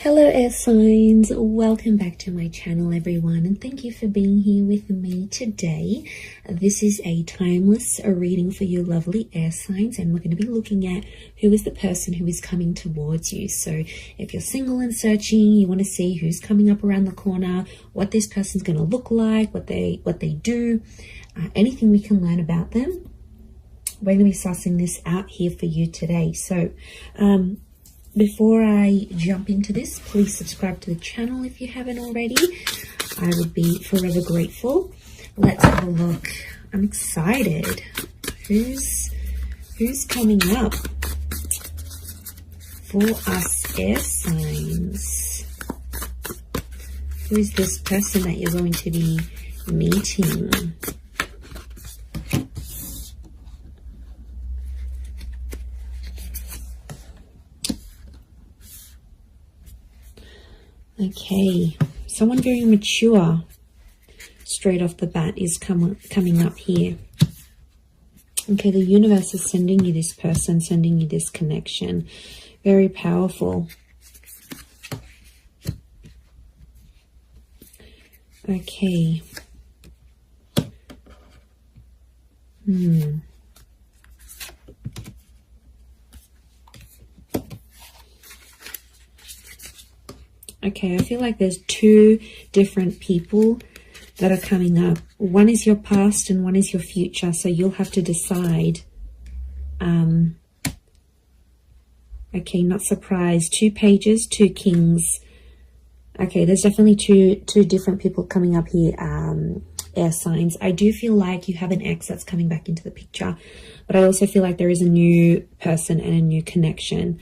Hello air signs, welcome back to my channel everyone, and thank you for being here with me today. This is a timeless reading for you lovely air signs, and we're going to be looking at who is the person who is coming towards you. So if you're single and searching, you want to see who's coming up around the corner, what this person's going to look like, what they do, anything we can learn about them. We're going to be sussing this out here for you today. So before I jump into this, please subscribe to the channel if you haven't already. I would be forever grateful. Let's have a look. I'm excited. Who's coming up for us air signs? Who is this person that you're going to be meeting? Okay, someone very mature straight off the bat is coming up here. Okay, the universe is sending you this person, sending you this connection. Very powerful. Okay. Okay, I feel like there's two different people that are coming up. One is your past and one is your future. So you'll have to decide. Okay, not surprised. 2 pages, 2 kings. Okay, there's definitely two different people coming up here, air signs. I do feel like you have an ex that's coming back into the picture. But I also feel like there is a new person and a new connection.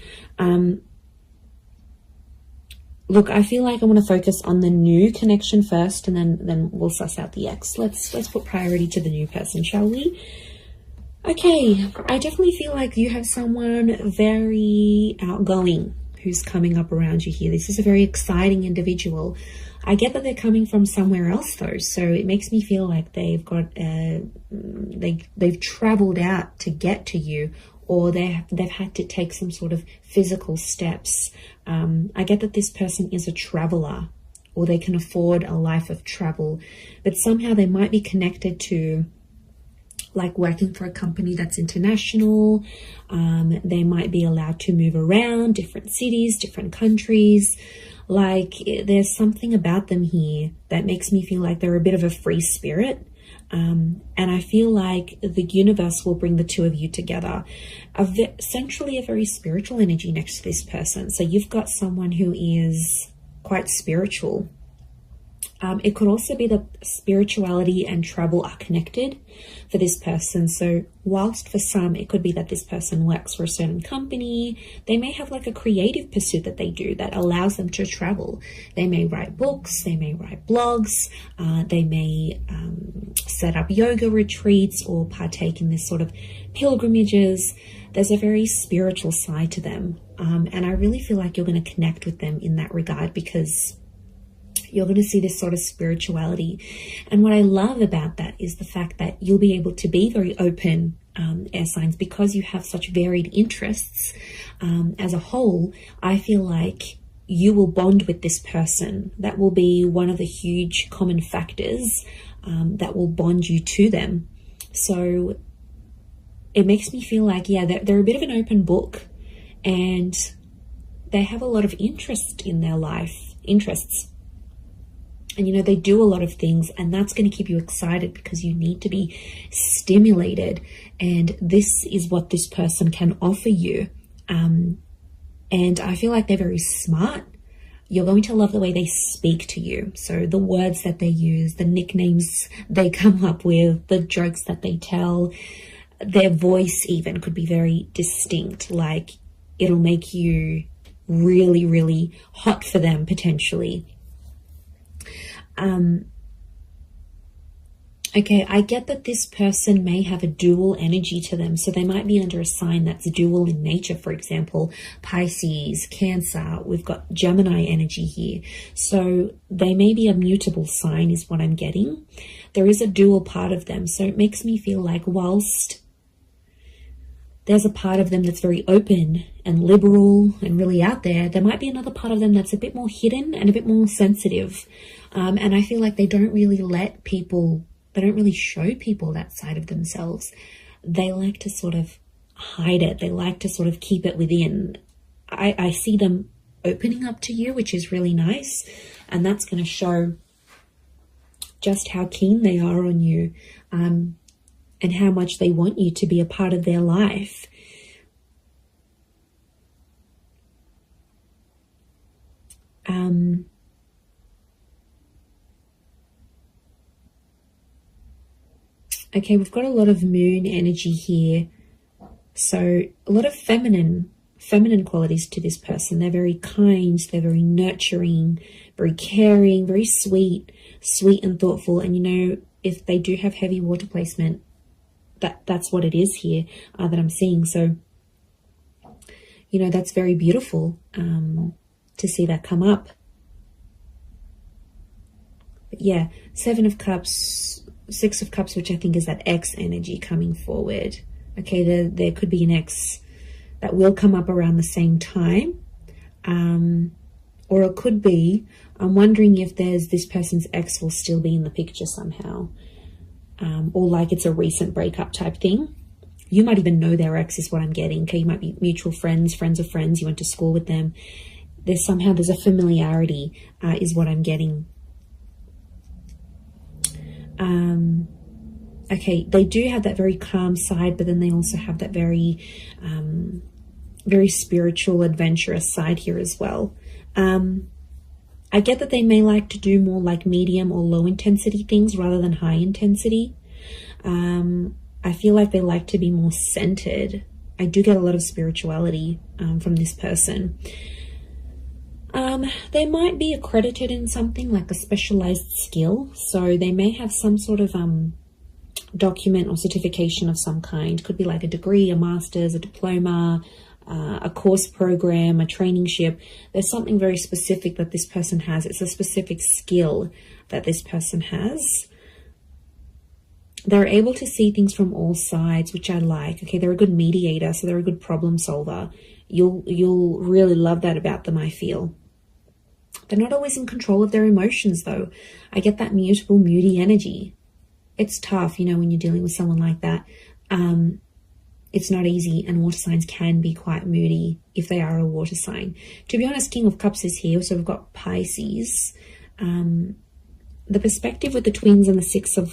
Look, I feel like I want to focus on the new connection first, and then we'll suss out the ex. Let's put priority to the new person, shall we? Okay, I definitely feel like you have someone very outgoing who's coming up around you here. This is a very exciting individual. I get that they're coming from somewhere else though, so it makes me feel like they've got they've traveled out to get to you, or they've had to take some sort of physical steps. I get that this person is a traveler, or they can afford a life of travel, but somehow they might be connected to like working for a company that's international. They might be allowed to move around different cities, different countries. Like there's something about them here that makes me feel like they're a bit of a free spirit. And I feel like the universe will bring the two of you together. Essentially a very spiritual energy next to this person. So you've got someone who is quite spiritual. It could also be that spirituality and travel are connected for this person. So whilst for some, it could be that this person works for a certain company, they may have like a creative pursuit that they do that allows them to travel. They may write books, they may write blogs, they may set up yoga retreats or partake in this sort of pilgrimages. There's a very spiritual side to them. And I really feel like you're going to connect with them in that regard, because you're going to see this sort of spirituality. And what I love about that is the fact that you'll be able to be very open, air signs, because you have such varied interests. As a whole, I feel like you will bond with this person. That will be one of the huge common factors that will bond you to them. So it makes me feel like, yeah, they're a bit of an open book, and they have a lot of interest in their life, interests. And, you know, they do a lot of things, and that's going to keep you excited because you need to be stimulated. And this is what this person can offer you. And I feel like they're very smart. You're going to love the way they speak to you. So the words that they use, the nicknames they come up with, the jokes that they tell, their voice even could be very distinct. Like it'll make you really, really hot for them potentially. Okay, I get that this person may have a dual energy to them. So they might be under a sign that's dual in nature. For example, Pisces, Cancer, we've got Gemini energy here. So they may be a mutable sign is what I'm getting. There is a dual part of them. So it makes me feel like whilst there's a part of them that's very open and liberal and really out there. There might be another part of them that's a bit more hidden and a bit more sensitive. And I feel like they don't really let people, they don't really show people that side of themselves. They like to sort of hide it. They like to sort of keep it within. I see them opening up to you, which is really nice. And that's going to show just how keen they are on you, and how much they want you to be a part of their life. Okay, we've got a lot of moon energy here. So a lot of feminine qualities to this person. They're very kind, they're very nurturing, very caring, very sweet and thoughtful. And you know, if they do have heavy water placement, that's what it is here that I'm seeing. So, you know, that's very beautiful to see that come up. But yeah, 7 of Cups, 6 of Cups, which I think is that ex energy coming forward. Okay, there could be an ex that will come up around the same time. Or it could be, I'm wondering if this person's ex will still be in the picture somehow. Or like it's a recent breakup type thing. You might even know their ex is what I'm getting. Okay, you might be mutual friends, friends of friends. You went to school with them. There's a familiarity is what I'm getting. Okay, they do have that very calm side, but then they also have that very spiritual, adventurous side here as well. I get that they may like to do more like medium or low intensity things rather than high intensity. I feel like they like to be more centered. I do get a lot of spirituality from this person. They might be accredited in something like a specialized skill. So they may have some sort of document or certification of some kind. Could be like a degree, a master's, a diploma, a course program, a trainingship. There's something very specific that this person has. It's a specific skill that this person has. They're able to see things from all sides, which I like. Okay, they're a good mediator, so they're a good problem solver. You'll really love that about them, I feel. They're not always in control of their emotions, though. I get that mutable, moody energy. It's tough, you know, when you're dealing with someone like that. It's not easy, and water signs can be quite moody if they are a water sign. To be honest, King of Cups is here, so we've got Pisces. The perspective with the twins and the 6 of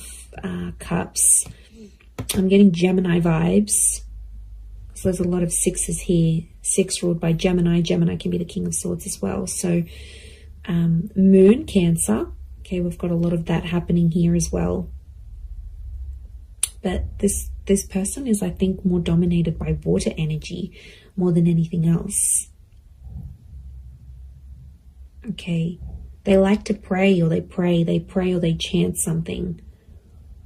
Cups, I'm getting Gemini vibes. So there's a lot of 6s here. 6 ruled by Gemini. Gemini can be the King of Swords as well. So Moon, Cancer. Okay, we've got a lot of that happening here as well. But this person is, I think, more dominated by water energy more than anything else. Okay. They like to pray, or they pray or they chant something.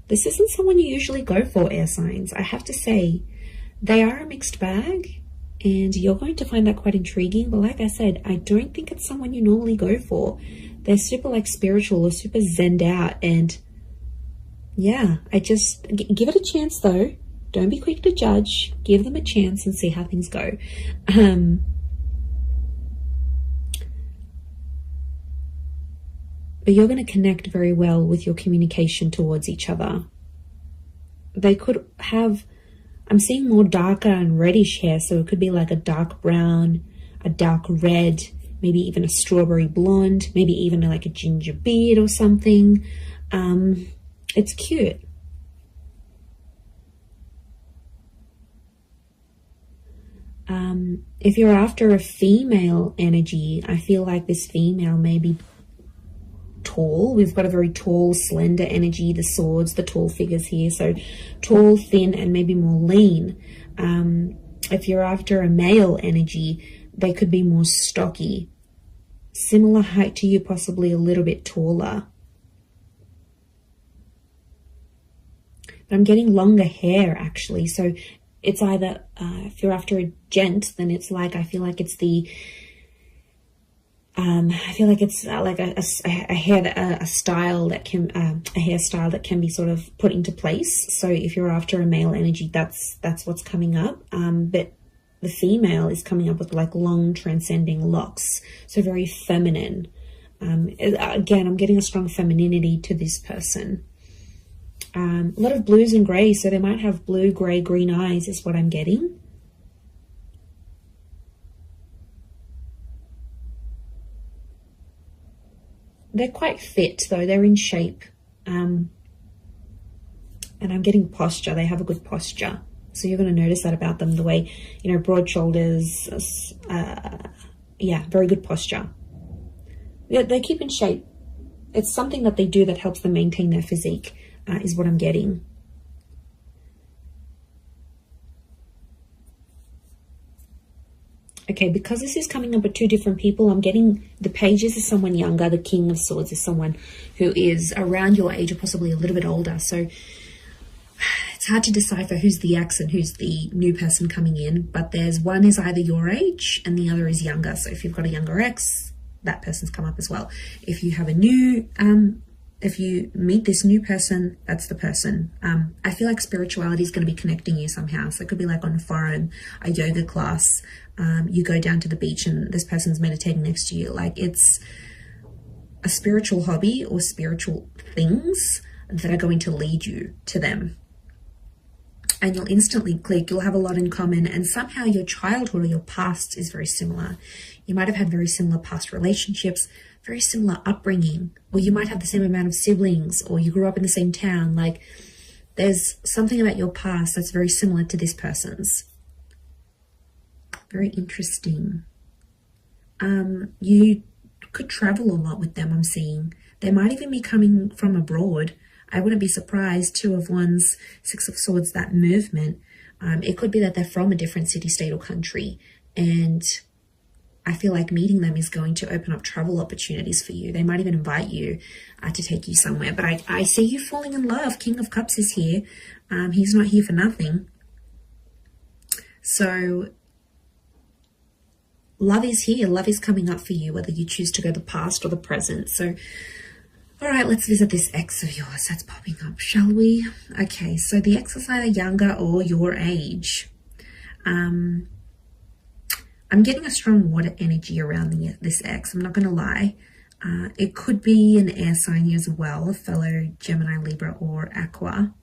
This isn't someone you usually go for, air signs. I have to say, they are a mixed bag, and you're going to find that quite intriguing. But like I said, I don't think it's someone you normally go for. They're super like spiritual or super zenned out, and yeah, I just give it a chance though. Don't be quick to judge. Give them a chance and see how things go. But you're going to connect very well with your communication towards each other. They could have, I'm seeing more darker and reddish hair, so it could be like a dark brown, a dark red, maybe even a strawberry blonde, maybe even like a ginger beard or something. It's cute. If you're after a female energy, I feel like this female may be tall. We've got a very tall, slender energy, the swords, the tall figures here. So tall, thin, and maybe more lean. If you're after a male energy, they could be more stocky. Similar height to you, possibly a little bit taller. But I'm getting longer hair, actually. So it's either, if you're after a gent, then it's like, I feel like it's the I feel like it's like a hairstyle that can be sort of put into place. So if you're after a male energy, that's what's coming up. But the female is coming up with like long transcending locks, so very feminine. Again, I'm getting a strong femininity to this person. A lot of blues and greys, so they might have blue, grey, green eyes is what I'm getting. They're quite fit though, they're in shape. And I'm getting posture, they have a good posture. So you're going to notice that about them, the way, you know, broad shoulders, yeah, very good posture. They keep in shape. It's something that they do that helps them maintain their physique, is what I'm getting. Okay, because this is coming up with two different people, I'm getting the pages is someone younger, the King of Swords is someone who is around your age or possibly a little bit older. So it's hard to decipher who's the ex and who's the new person coming in, but there's one is either your age and the other is younger. So if you've got a younger ex, that person's come up as well. If you have a new, if you meet this new person, that's the person. I feel like spirituality is going to be connecting you somehow. So it could be like on a forum, a yoga class, you go down to the beach and this person's meditating next to you. Like it's a spiritual hobby or spiritual things that are going to lead you to them. And you'll instantly click, you'll have a lot in common, and somehow your childhood or your past is very similar. You might have had very similar past relationships, very similar upbringing, or you might have the same amount of siblings, or you grew up in the same town. Like there's something about your past that's very similar to this person's. Very interesting. You could travel a lot with them, I'm seeing. They might even be coming from abroad. I wouldn't be surprised. Two of Wands, Six of Swords, that movement. It could be that they're from a different city, state, or country. And I feel like meeting them is going to open up travel opportunities for you. They might even invite you to take you somewhere. But I see you falling in love. King of Cups is here. He's not here for nothing. So love is here. Love is coming up for you, whether you choose to go the past or the present. So all right, let's visit this ex of yours that's popping up, shall we? Okay, so the ex is either younger or your age. I'm getting a strong water energy around this ex, I'm not going to lie. It could be an air sign as well, a fellow Gemini, Libra, or Aqua.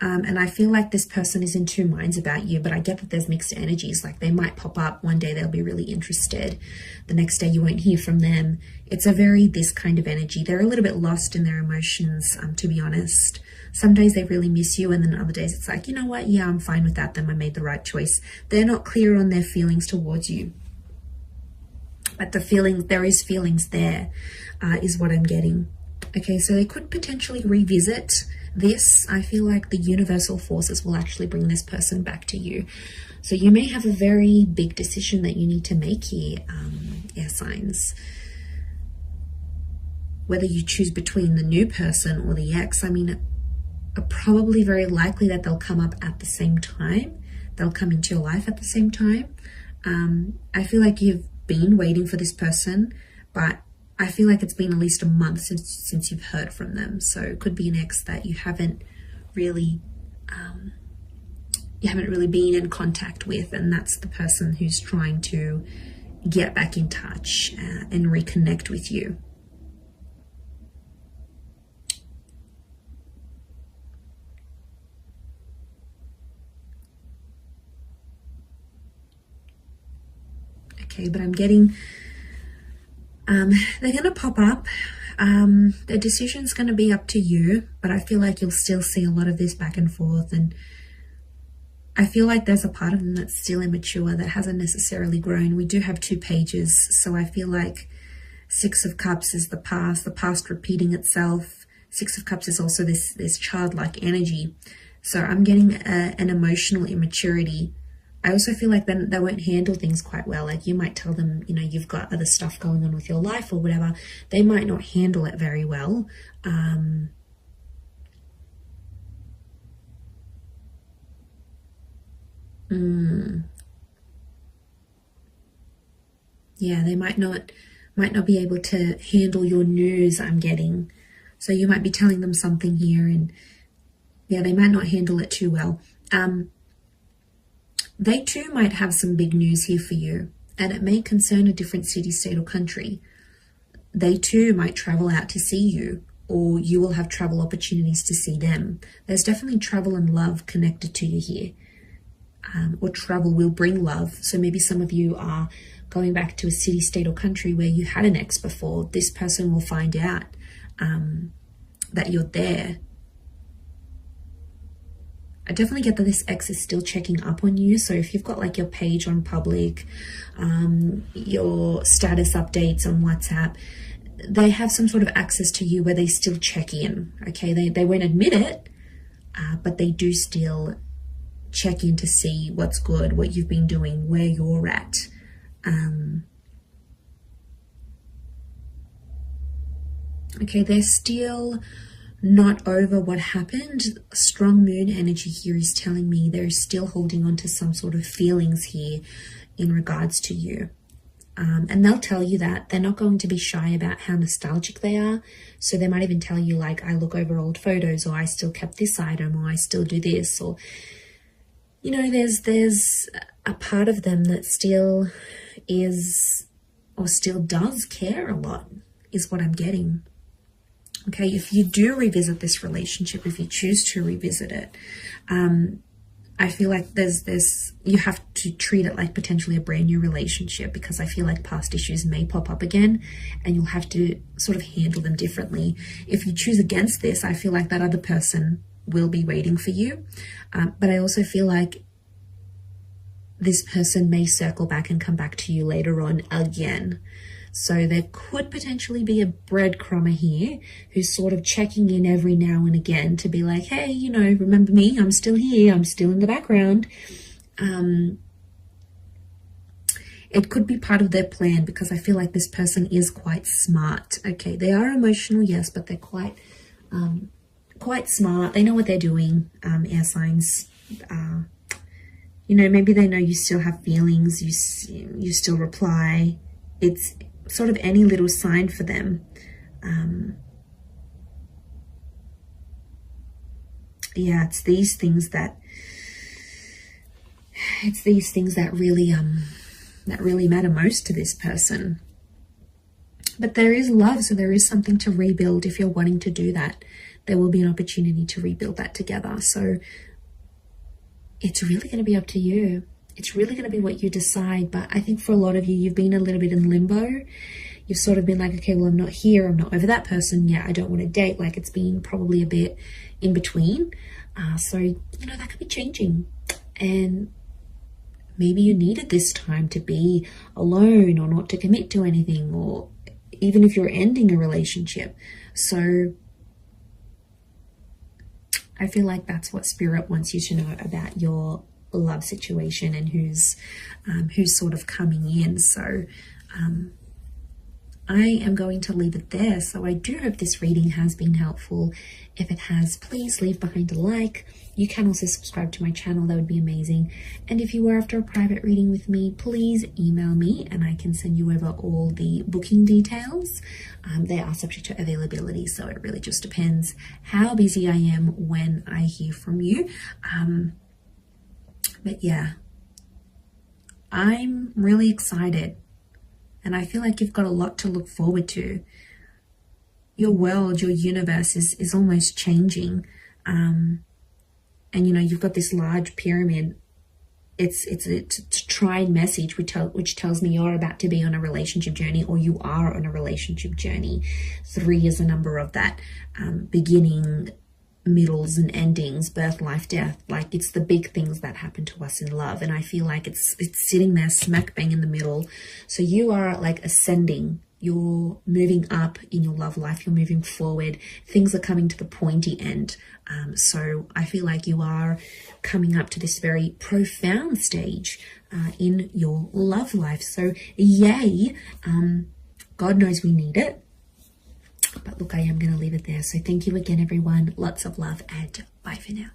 And I feel like this person is in two minds about you, but I get that there's mixed energies. Like they might pop up one day, they'll be really interested. The next day you won't hear from them. It's a very this kind of energy. They're a little bit lost in their emotions, to be honest. Some days they really miss you, and then other days it's like, you know what? Yeah, I'm fine without them. I made the right choice. They're not clear on their feelings towards you. But the feeling, there is feelings there, is what I'm getting. Okay, so they could potentially revisit this. I feel like the universal forces will actually bring this person back to you. So you may have a very big decision that you need to make here, air signs. Whether you choose between the new person or the ex, I mean, probably very likely that they'll come up at the same time. They'll come into your life at the same time. I feel like you've been waiting for this person, but I feel like it's been at least a month since you've heard from them. So it could be an ex that you haven't really been in contact with, and that's the person who's trying to get back in touch and reconnect with you. Okay, but I'm getting they're going to pop up. Their decision's going to be up to you, but I feel like you'll still see a lot of this back and forth, and I feel like there's a part of them that's still immature, that hasn't necessarily grown. We do have two pages, so I feel like Six of Cups is the past repeating itself. Six of Cups is also this childlike energy. So I'm getting an emotional immaturity. I also feel like then they won't handle things quite well. Like you might tell them, you know, you've got other stuff going on with your life or whatever. They might not handle it very well. Yeah, they might not might not be able to handle your news, I'm getting. So you might be telling them something here, and yeah, they might not handle it too well. They too might have some big news here for you, and it may concern a different city, state, or country. They too might travel out to see you, or you will have travel opportunities to see them. There's definitely travel and love connected to you here. Or travel will bring love. So maybe some of you are going back to a city, state, or country where you had an ex before. This person will find out that you're there. I definitely get that this ex is still checking up on you. So if you've got like your page on public, your status updates on WhatsApp, they have some sort of access to you where they still check in. Okay, they won't admit it, but they do still check in to see what's good, what you've been doing, where you're at. Okay, they're still not over what happened. Strong moon energy here is telling me they're still holding on to some sort of feelings here in regards to you. And they'll tell you that. They're not going to be shy about how nostalgic they are. So they might even tell you like, I look over old photos, or I still kept this item, or I still do this, or, you know, there's a part of them that still is, or still does care a lot, is what I'm getting. Okay, if you do revisit this relationship, if you choose to revisit it, I feel like you have to treat it like potentially a brand new relationship, because I feel like past issues may pop up again and you'll have to sort of handle them differently. If you choose against this, I feel like that other person will be waiting for you. But I also feel like this person may circle back and come back to you later on again. So there could potentially be a breadcrumber here who's sort of checking in every now and again to be like, hey, you know, remember me? I'm still here. I'm still in the background. It could be part of their plan, because I feel like this person is quite smart. Okay, they are emotional, yes, but they're quite smart. They know what they're doing. Air signs, you know, maybe they know you still have feelings. You still reply. It's sort of any little sign for them. Yeah, it's these things that really matter most to this person. But there is love, so there is something to rebuild. If you're wanting to do that, there will be an opportunity to rebuild that together. So it's really going to be up to you. It's really going to be what you decide. But I think for a lot of you, you've been a little bit in limbo. You've sort of been like, okay, well, I'm not here. I'm not over that person. Yeah, I don't want to date. Like, it's been probably a bit in between. So, you know, that could be changing. And maybe you needed this time to be alone, or not to commit to anything, or even if you're ending a relationship. So I feel like that's what Spirit wants you to know about your love situation and who's sort of coming in. So I am going to leave it there. So I do hope this reading has been helpful. If it has, please leave behind a like. You can also subscribe to my channel. That would be amazing. And if you were after a private reading with me, please email me and I can send you over all the booking details. They are subject to availability, so it really just depends how busy I am when I hear from you. But yeah, I'm really excited. And I feel like you've got a lot to look forward to. Your world, your universe is almost changing. And, you know, you've got this large pyramid. It's a tried message which tells me you're about to be on a relationship journey, or you are on a relationship journey. 3 is a number of that. Beginning, middles and endings, birth, life, death. Like, it's the big things that happen to us in love, and I feel like it's sitting there smack bang in the middle. So you are like ascending, you're moving up in your love life, you're moving forward, things are coming to the pointy end. So I feel like you are coming up to this very profound stage in your love life. So yay, God knows we need it. But look, I am going to leave it there. So thank you again, everyone. Lots of love, and bye for now.